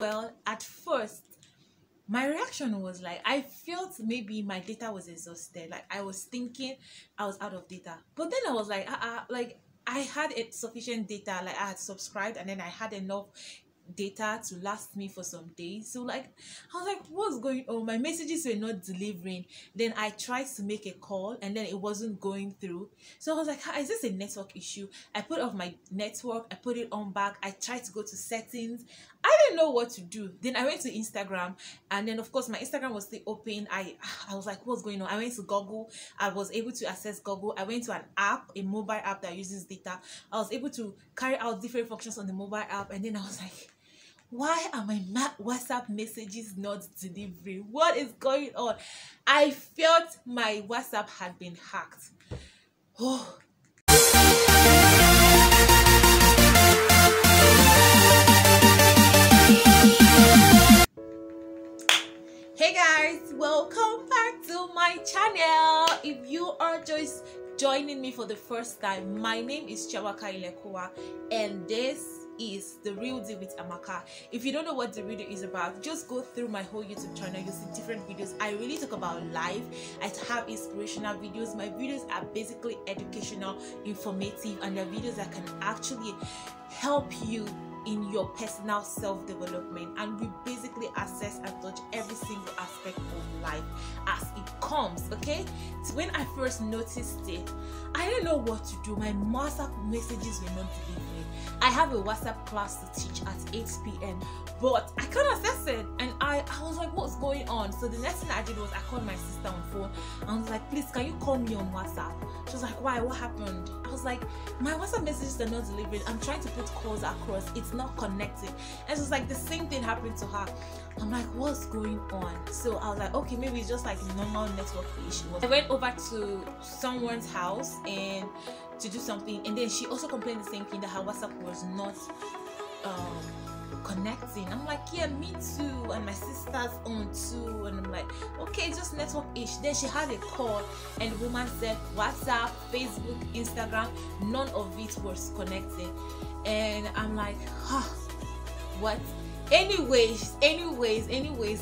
Well, at first, my reaction was like, I felt maybe my data was exhausted. Like, I was thinking I was out of data. But then I was like, like, I had sufficient data. Like, I had subscribed and then I had enough data to last me for some days. So like, I was like, what's going on? My messages were not delivering. Then I tried to make a call and then it wasn't going through. So I was like, is this a network issue? I put off my network, I put it on back, I tried to go to settings. I didn't know what to do. Then I went to Instagram and then of course my Instagram was still open. I was like, what's going on? I went to Google. I was able to access Google. I went to an app, a mobile app that uses data. I was able to carry out different functions on the mobile app, and then I was like, why are my WhatsApp messages not delivering? What is going on? I felt my WhatsApp had been hacked. Oh. Hey guys, welcome back to my channel. If you are just joining me for the first time, my name is Chiamaka and this is The Real Deal with Amaka. If you don't know what the video is about, just go through my whole YouTube channel. You'll see different videos. I really talk about life. I have inspirational videos. My videos are basically educational, informative, and they're videos that can actually help you in your personal self-development, and we basically assess and touch every single aspect of life as it comes. Okay, so when I first noticed it, I didn't know what to do. My WhatsApp messages were not delivering. I have a WhatsApp class to teach at 8 p.m. but I can't access it, and I was like, what's going on? So the next thing I did was I called my sister on phone. I was like, please, can you call me on WhatsApp? She was like, why? What happened? I was like, my WhatsApp messages are not delivering. I'm trying to put calls across. It's not connecting. And it was like the same thing happened to her. I'm like, what's going on? So I was like, okay, maybe it's just like a normal network issue. I went over to someone's house and to do something, and then she also complained the same thing, that her WhatsApp was not connecting. I'm like, yeah, me too, and my sister's on too, and I'm like, okay, just network ish. Then she had a call and the woman said WhatsApp, Facebook, Instagram, none of it was connecting. And I'm like, what? Anyways,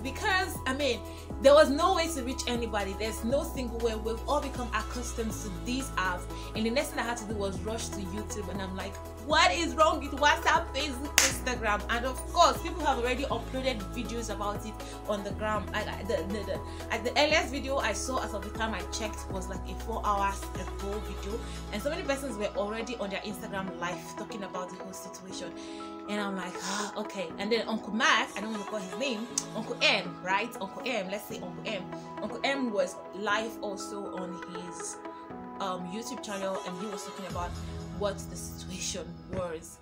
because I mean, there was no way to reach anybody. There's no single way. We've all become accustomed to these apps, and the next thing I had to do was rush to YouTube, and I'm like, what is wrong with WhatsApp, Facebook, Instagram? And of course, people have already uploaded videos about it on the gram. The earliest video I saw as of the time I checked was like a 4 hours ago video, and so many persons were already on their Instagram live talking about the whole situation. And I'm like, okay. And then Uncle Mac, I don't want to call his name, Uncle M, right? Uncle M, let's say Uncle M. Uncle M was live also on his YouTube channel, and he was talking about what the situation was.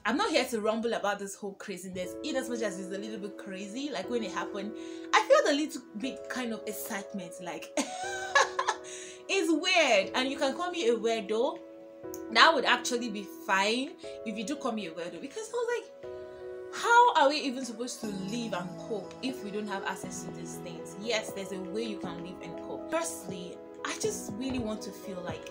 I'm not here to rumble about this whole craziness, in as much as it's a little bit crazy. Like when it happened, I felt a little bit kind of excitement, like it's weird. And you can call me a weirdo. That would actually be fine if you do call me a weirdo, because I was like, how are we even supposed to live and cope if we don't have access to these things? Yes, there's a way you can live and cope. Firstly, I just really want to feel like,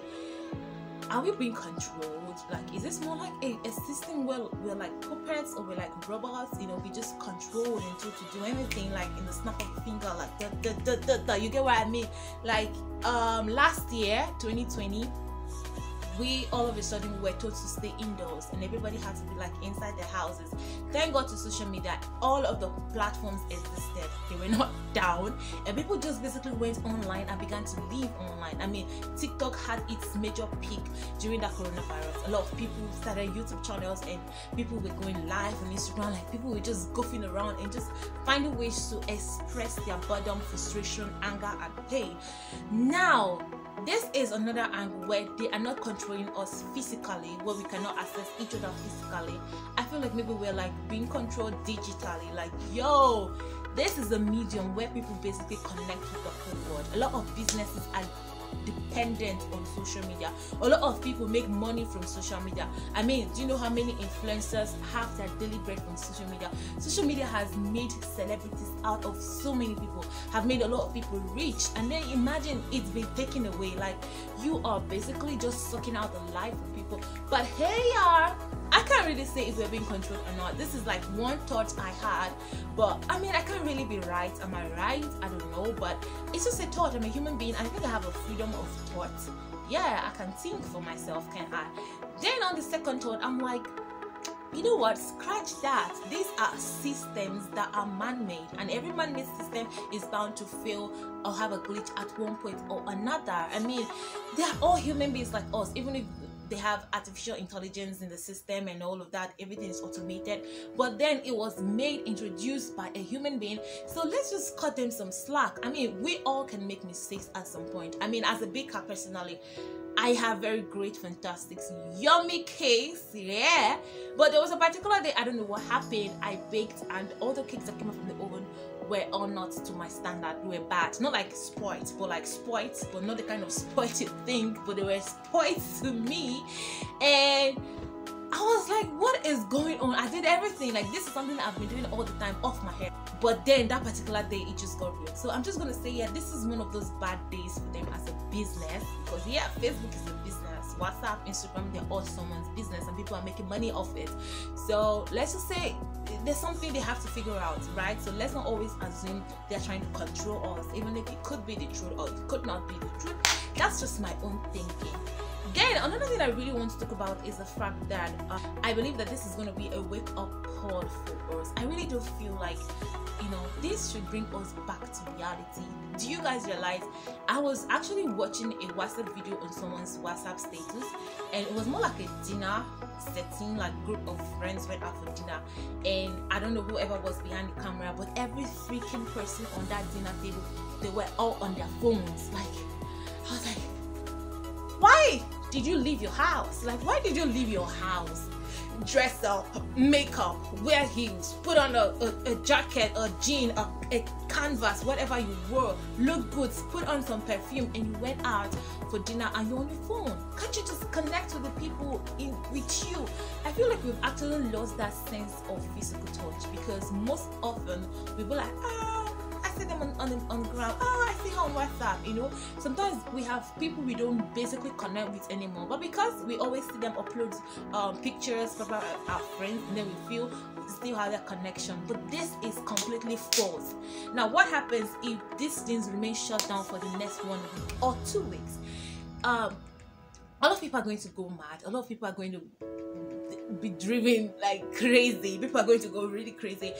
are we being controlled? Like, is this more like a system where we're like puppets, or we're like robots? You know, we just controlled and told to do anything like in the snap of a finger, like you get what I mean? Like last year, 2020, we all of a sudden were told to stay indoors, and everybody had to be like inside their houses. Thank God to social media, all of the platforms existed. They were not down, and people just basically went online and began to live online. I mean, TikTok had its major peak during the coronavirus. A lot of people started YouTube channels, and people were going live on Instagram. Like, people were just goofing around and just finding ways to express their boredom, frustration, anger, and pain. Now, this is another angle where they are not controlling us physically, where we cannot access each other physically. I feel like maybe we're like being controlled digitally. Like, yo, this is a medium where people basically connect with the whole world. A lot of businesses are dependent on social media. A lot of people make money from social media. I mean, do you know how many influencers have their daily bread from social media? Social media has made celebrities out of so many people, have made a lot of people rich, and then imagine it's been taken away. Like, you are basically just sucking out the life of people. But here you are, I can't really say if we're being controlled or not. This is like one thought I had, but I mean, I can't really be right. Am I right? I don't know, but it's just a thought. I'm a human being. I think I have a freedom of thought. Yeah, I can think for myself, can I? Then on the second thought, I'm like, you know what, scratch that. These are systems that are man-made, and every man-made system is bound to fail or have a glitch at one point or another. I mean, they are all human beings like us, even if they have artificial intelligence in the system and all of that, everything is automated, but then it was introduced by a human being. So let's just cut them some slack. I mean, we all can make mistakes at some point. I mean, as a baker personally, I have very great, fantastic, yummy cakes, yeah. But there was a particular day, I don't know what happened, I baked and all the cakes that came out from the oven were all not to my standard. They were bad. Not like spoiled, but like spoiled, but not the kind of spoiled you think, but they were spoiled to me. And I was like, what is going on? I did everything. Like, this is something that I've been doing all the time off my head. But then that particular day, it just got real. So I'm just going to say, yeah, this is one of those bad days for them as a business. Because yeah, Facebook is a business. WhatsApp, Instagram, they're all someone's business and people are making money off it. So let's just say there's something they have to figure out, right? So let's not always assume they're trying to control us, even if it could be the truth or it could not be the truth. That's just my own thinking. Then another thing I really want to talk about is the fact that I believe that this is going to be a wake-up call for us. I really do feel like, you know, this should bring us back to reality. Do you guys realize I was actually watching a WhatsApp video on someone's WhatsApp status, and it was more like a dinner setting, like group of friends went out for dinner, and I don't know whoever was behind the camera, but every freaking person on that dinner table, they were all on their phones. Like, I was like, why did you leave your house? Like, why did you leave your house? Dress up, makeup, wear heels, put on a jacket, a jean, a canvas, whatever you wore, look good, put on some perfume, and you went out for dinner and you're on your phone. Can't you just connect with the people with you? I feel like we've actually lost that sense of physical touch, because most often we be like, I see them on the ground, I see her on WhatsApp, you know. Sometimes we have people we don't basically connect with anymore, but because we always see them upload pictures about our friends, and then we feel we still have that connection. But this is completely false. Now what happens if these things remain shut down for the next 1 week or 2 weeks? A lot of people are going to go mad. A lot of people are going to be driven like crazy. People are going to go really crazy.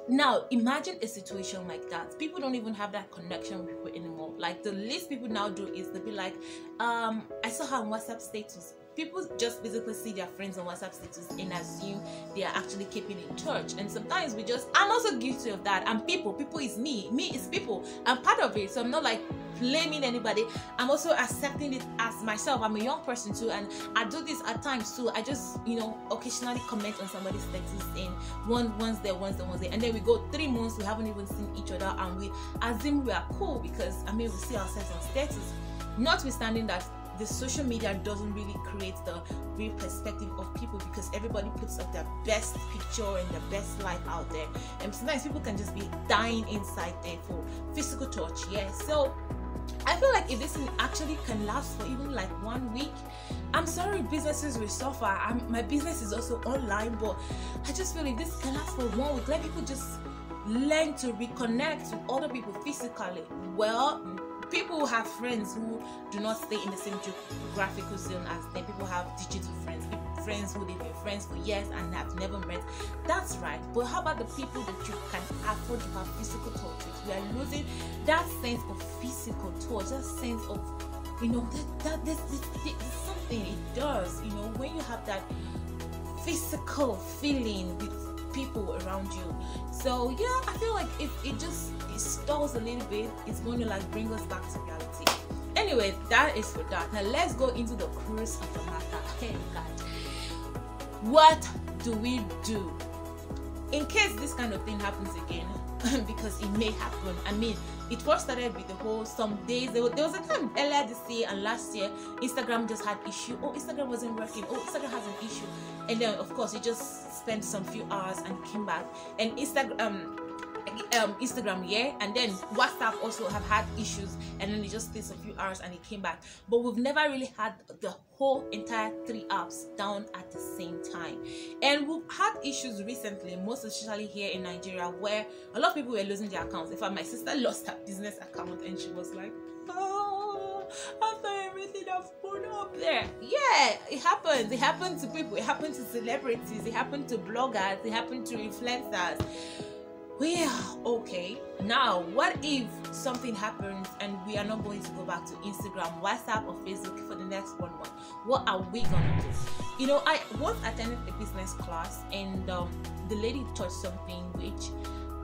Now imagine a situation like that. People don't even have that connection with people anymore. Like, the least people now do is they'll be like, I saw her on WhatsApp status. People just basically see their friends on WhatsApp status and assume they are actually keeping in touch. And sometimes I'm also guilty of that. And people is me is people. I'm part of it. So I'm not like blaming anybody. I'm also accepting it as myself. I'm a young person too, and I do this at times too. I just, you know, occasionally comment on somebody's status, and once there, and then we go 3 months, we haven't even seen each other, and we assume we are cool because, I mean, we see ourselves on status, notwithstanding that the social media doesn't really create the real perspective of people, because everybody puts up their best picture and their best life out there, and sometimes people can just be dying inside there for physical touch. Yeah, so I feel like if this actually can last for even like 1 week, I'm sorry, businesses will suffer. My business is also online, but I just feel like this can last for 1 week. Let people just learn to reconnect with other people physically. Well, people have friends who do not stay in the same geographical zone as them. People have digital friends who they've been friends for years and have never met. That's right. But how about the people that you can afford to have physical touch with? We are losing that sense of physical touch, that sense of, you know, that there's something it does, you know, when you have that physical feeling with people around you. So yeah, I feel like if it stalls a little bit, it's going to like bring us back to reality. Anyway, that is for that. Now let's go into the cruise of the matter. Hey God, what do we do in case this kind of thing happens again? Because it may happen. I mean, it first started with the whole, some days there was a time earlier this year and last year, Instagram just had issue. Oh, Instagram wasn't working. Oh, Instagram has an issue. And then of course you just spent some few hours and came back, and Instagram Instagram, yeah, and then WhatsApp also have had issues, and then it just takes a few hours and it came back. But we've never really had the whole entire 3 apps down at the same time. And we've had issues recently, most especially here in Nigeria, where a lot of people were losing their accounts. In fact, my sister lost her business account and she was like, oh, after everything I've put up there. Yeah, it happens. It happened to people. It happened to celebrities. It happened to bloggers. It happened to influencers. Well, okay, now what if something happens and we are not going to go back to Instagram, WhatsApp, or Facebook for the next 1 month? What are we gonna do? You know, I once attended a business class, and the lady taught something which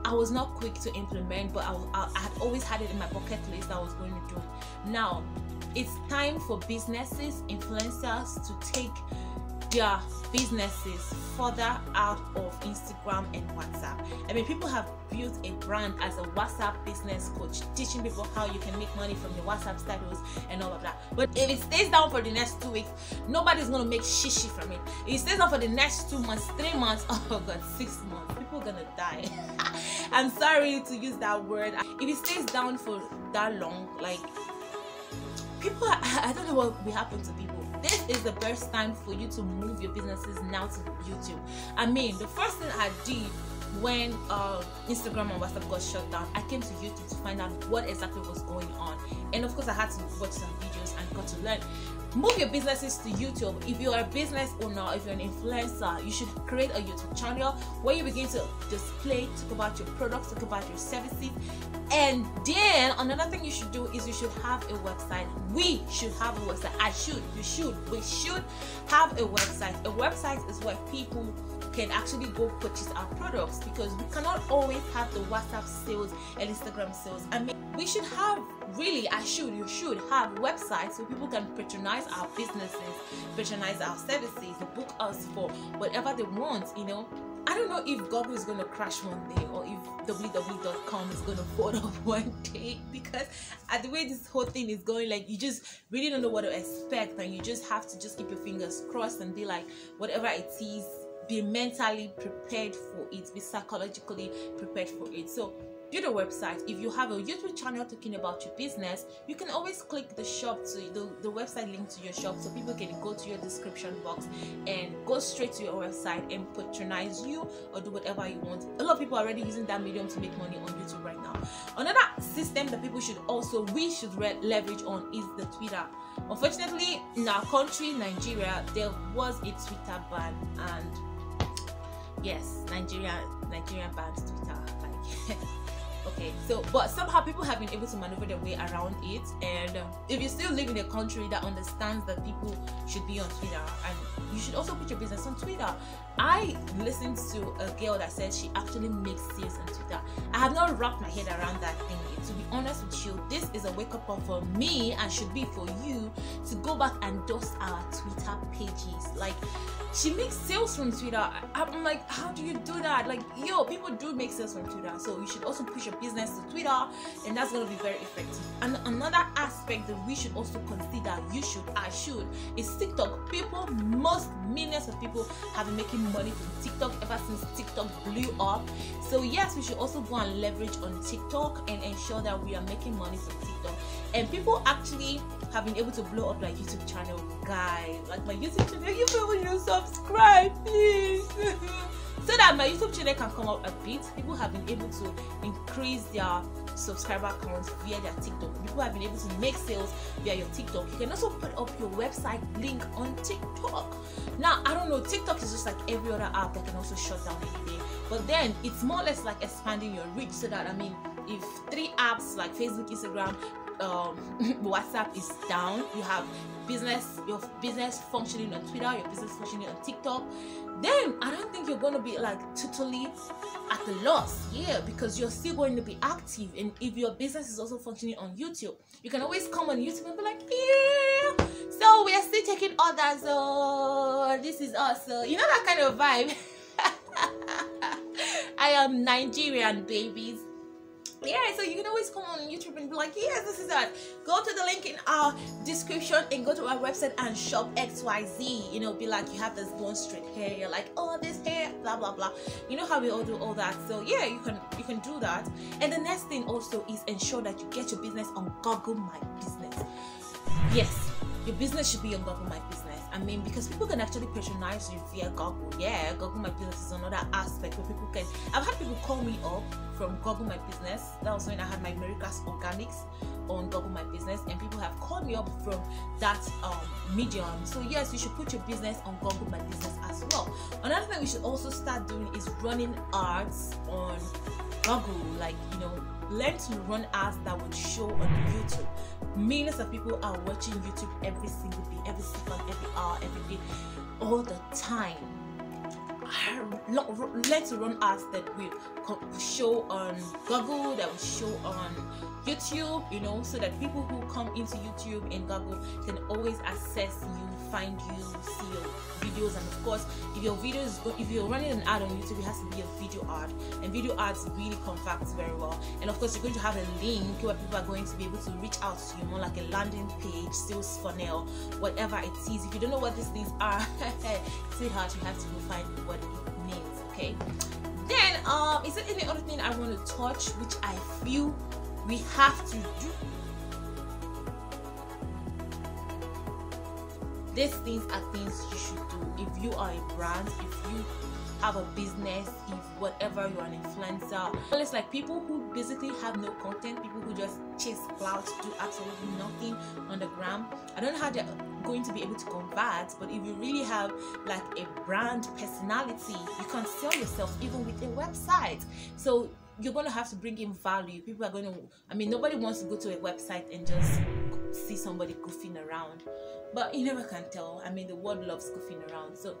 I was not quick to implement, but I had always had it in my bucket list I was going to do. Now, it's time for businesses, influencers to take their businesses further out of Instagram and WhatsApp. I mean, people have built a brand as a WhatsApp business coach, teaching people how you can make money from your WhatsApp status and all of that. But if it stays down for the next 2 weeks, nobody's gonna make shishi from it. If it stays down for the next 2 months, 3 months, oh god, 6 months, people are gonna die. I'm sorry to use that word. If it stays down for that long, like, people, I don't know what will happen to people. This is the best time for you to move your businesses now to YouTube. I mean, the first thing I did when Instagram and WhatsApp got shut down, I came to YouTube to find out what exactly was going on. And of course, I had to watch some videos and got to learn. Move your businesses to YouTube. If you're a business owner, if you're an influencer, you should create a YouTube channel where you begin to display, talk about your products, talk about your services. And then another thing you should do is you should have a website. We should have a website. We should have a website. A website is where people can actually go purchase our products, because we cannot always have the WhatsApp sales and Instagram sales. I mean, we should have, really, you should have websites so people can patronize our businesses, patronize our services, book us for whatever they want, you know. I don't know if Google is going to crash one day, or if www.com is going to fall off one day, because at the way this whole thing is going, like, you just really don't know what to expect, and you just have to just keep your fingers crossed and be like, whatever it is, be mentally prepared for it, be psychologically prepared for it. So build a website. If you have a YouTube channel talking about your business, you can always click the shop to the website link to your shop, so people can go to your description box and go straight to your website and patronize you or do whatever you want. A lot of people are already using that medium to make money on YouTube right now. Another system that we should leverage on is the Twitter. Unfortunately, in our country, Nigeria, there was a Twitter ban, and yes, Nigeria banned Twitter. Like, okay, so but somehow people have been able to maneuver their way around it. And if you still live in a country that understands that people should be on Twitter, and you should also put your business on Twitter. I listened to a girl that said she actually makes sales on Twitter. I have not wrapped my head around that thing yet. To be honest with you, this is a wake-up call for me, and should be for you, to go back and dust our Twitter pages. Like, she makes sales from Twitter. I'm like, how do you do that? Like, yo, people do make sales from Twitter, so you should also push your business to Twitter, and that's going to be very effective. And another aspect that we should also consider, I should, is TikTok. Millions of people have been making money from TikTok ever since TikTok blew up. So yes, we should also go and leverage on TikTok and ensure that we are making money from TikTok. And people actually have been able to blow up their YouTube channel, guys. Like, my YouTube channel, you people should subscribe, please. So that my YouTube channel can come up a bit. People have been able to increase their subscriber counts via their TikTok. People have been able to make sales via your TikTok. You can also put up your website link on TikTok. Now, I don't know, TikTok is just like every other app that can also shut down any day. But then it's more or less like expanding your reach, so that, I mean, if 3 apps like Facebook, Instagram, WhatsApp is down, you have your business functioning on Twitter, your business functioning on TikTok, then I don't think you're going to be like totally at a loss. Yeah, because you're still going to be active. And if your business is also functioning on YouTube, you can always come on YouTube and be like, yeah, so we are still taking orders, oh, this is us, you know, that kind of vibe. I am Nigerian, babies. Yeah, so you can always come on YouTube and be like, yes, this is that. Go to the link in our description and go to our website and shop XYZ. You know, be like, you have this blonde straight hair, you're like, oh, this hair, blah blah blah. You know how we all do all that. So yeah, you can do that. And the next thing also is ensure that you get your business on Google My Business. Yes, your business should be on Google My Business. I mean, because people can actually patronize you via Google. Yeah, Google My Business is another aspect where people can. I've had people call me up from Google My Business. That was when I had my America's Organics on Google My Business, and people have called me up from that medium. So yes, you should put your business on Google My Business as well. Another thing we should also start doing is running ads on Google. Like, you know, learn to run ads that would show on YouTube. Millions of people are watching YouTube every single day, every second, every hour, every day, all the time. Learn to run ads that will show on Google, that will show on YouTube, you know, so that people who come into YouTube and Google can always access you, find you, see your videos. And of course, if your video is if you're running an ad on YouTube, it has to be a video ad, and video ads really convert very well. And of course, you're going to have a link where people are going to be able to reach out to you, more like a landing page, sales funnel, whatever it is. If you don't know what these things are, sweetheart, you have to go find what it means. Okay, then is there any other thing I want to touch which I feel we have to do? These things are things you should do if you are a brand, if you have a business, if whatever, you're an influencer. Well, it's like people who basically have no content, people who just chase clouds, do absolutely nothing on the gram. I don't know how they're going to be able to convert, but if you really have like a brand personality, you can sell yourself even with a website. So you're going to have to bring in value. People are going to, I mean, nobody wants to go to a website and just see somebody goofing around, but you never can tell. I mean, the world loves goofing around. So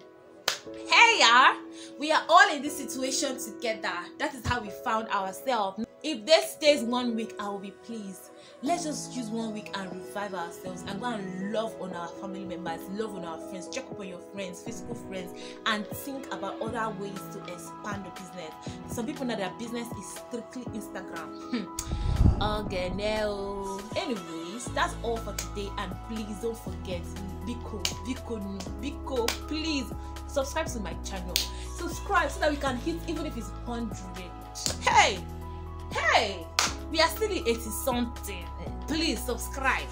hey y'all, we are all in this situation together. That is how we found ourselves. If this stays 1 week, I will be pleased. Let's just use 1 week and revive ourselves and go and love on our family members, love on our friends, check up on your friends, physical friends, and think about other ways to expand the business. Some people know their business is strictly Instagram. Okay, now anyways, that's all for today, and please don't forget, Biko, please subscribe to my channel. Subscribe so that we can hit, even if it's 100. Hey, we are still at 80 something. Please subscribe,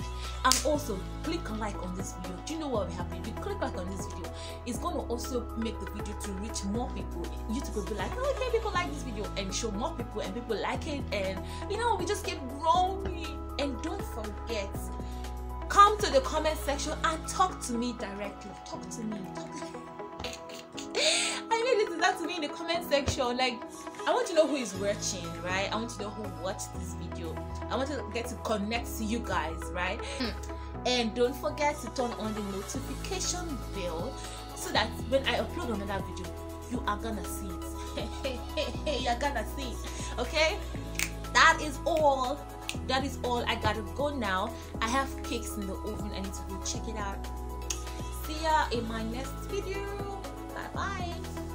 and also click like on this video. Do you know what will happen? If you click like on this video, it's going to also make the video to reach more people. YouTube will be like, oh, okay, people like this video, and show more people, and people like it, and you know, we just keep growing. And don't forget, come to the comment section and talk to me directly. Talk to me. I need you to talk to me in the comment section. Like, I want to know who is watching, right? I want to know who watched this video. I want to get to connect to you guys, right? And don't forget to turn on the notification bell so that when I upload another video, you are gonna see it. You're gonna see it. Okay, that is all. I gotta go now. I have cakes in the oven. I need to go check it out. See ya in my next video. Bye bye.